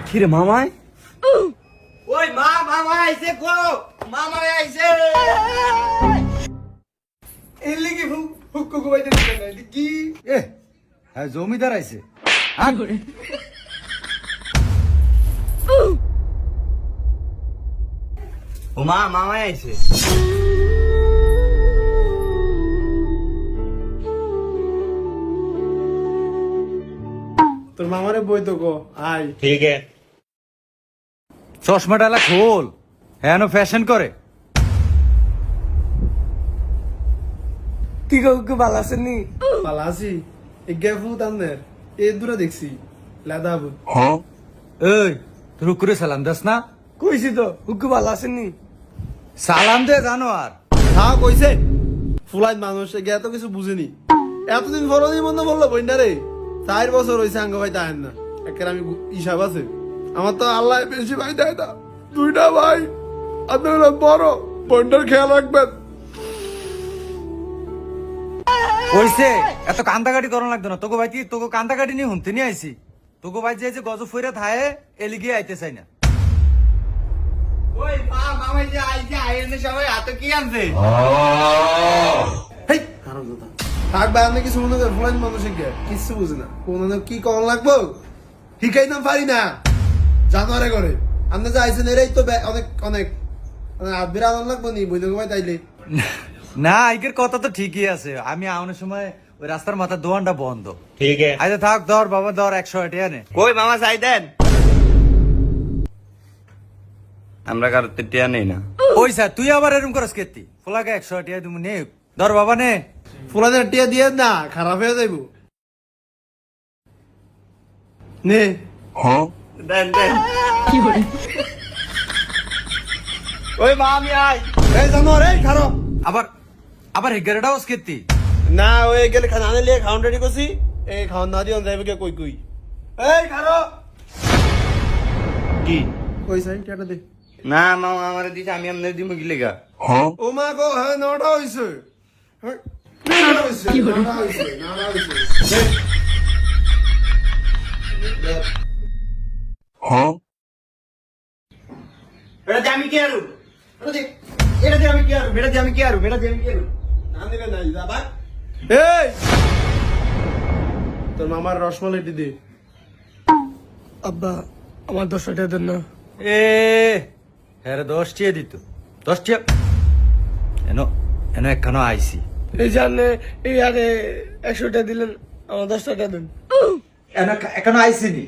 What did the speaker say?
কিরে মামাই? ওই মামা আইছে গো, মামা আইছে। এর লিগে হুক্কু কুবাইতে দিতে নাই কি? হ্যাঁ জমিদার আইছে। ও মামা আইছে। তোর মামারে বই তো গো আই। ঠিক আছে। চশমাটা খোল, হ্যাঁ ফ্যাশন করে। কি গো হুক্কু ভালো আছেন নি? ভালো আছি। এই গেফু তান্দের এই দূরে দেখছি লাদাবু। এই তোর করে সালাম দাস না? কইছি তো হুক্কু ভালো আছেন নি? সালাম দে জানো আর হ্যাঁ কইছে। ফুলাইত মানুষ গিয়া তো কিছু বুঝিনি। এতদিন ফরদি মনে বললো বইন্ডা রে 4 বছর হইছে আঙ্গ ভাই তাহেন না। একের আমি হিসাব আছে। আমার তো আল্লাহ বেশি ভাই দেয় না। 2টা ভাই আপনারা বড় বইন্ডার খেয়াল রাখবেন। কইছে এত কান্দাকাটি করন লাগতো না। তোকে ভাই কি তোকে কান্দাকাটি নিয়ে হুমতে নিয়ে আইছি। তোকে ভাই যে গজব ফইরা থায়ে এলিগে আইতে চাই না। ওই মামা যে আইছে আইনে সবাই হাতে কি আনছে? হেই হারামজাদা। থাকবে আমি কিছু মনে করে ফুলাইত মানুষ গিয়া কিছু বুঝে না। কোন কি কল লাগবো হিকাই না পারি না। জানোয়ারে করে আপনি যে আইছেন এরাই তো অনেক অনেক আবির আনন্দ লাগবো নি বইলে ভাই তাইলে। না আইকের কথা তো ঠিকই আছে। আমি আউনের সময় ওই রাস্তার মাথার দোকানটা বন্ধ। ঠিক আছে। আচ্ছা থাক ধর বাবা ধর 100 টাকা নে। কই মামা চাই দেন। আমরা কারো টিয়া নেই না। ওই স্যার তুই আবার এরকম করস কেতি ফোলাকে 100 টাকা তুমি নে ধর বাবা নে। ফুলাদের টিয়া দিয়ে না খারাপ হয়ে যাইব। নে দেন দেন। ওই মা আমি আই। এই জানোয়ার এই খারাপ। আবার আবার হেগারটাও কেতি না ওই গেলে খানা আনে লিয়ে খাওয়ান রেডি করছি। এই খাওয়ান না দিয়ে যাইবে কে কই কই। এই খারাপ কি? কই সাই টাটা দে। না মামা আমারে দিছে আমি আমনে দিমু কি লেগা? ও মা গো হ্যাঁ নটা হইছে। হ্যাঁ, নটা হইছে, নটা হইছে, নটা হইছে। দে। এটা দিয়ে আমি কি আরু? এটা দিয়ে আমি কি আরু? এটা দিয়ে আমি কি আরু? এটা দিয়ে আমি কি আরু? না দিবে না যা ভাই। এই তোর মামার রসমালাইটি দে। আব্বা আমার 10 টাকা দেন না। এ হ্যাঁ 10 টাকা দিত 10 টাকা এনো এনো একখানো আইসি এই জানে এই আরে 100 টাকা দিলেন আমার 10 টাকা দেন। এনো এখানে আইসি নি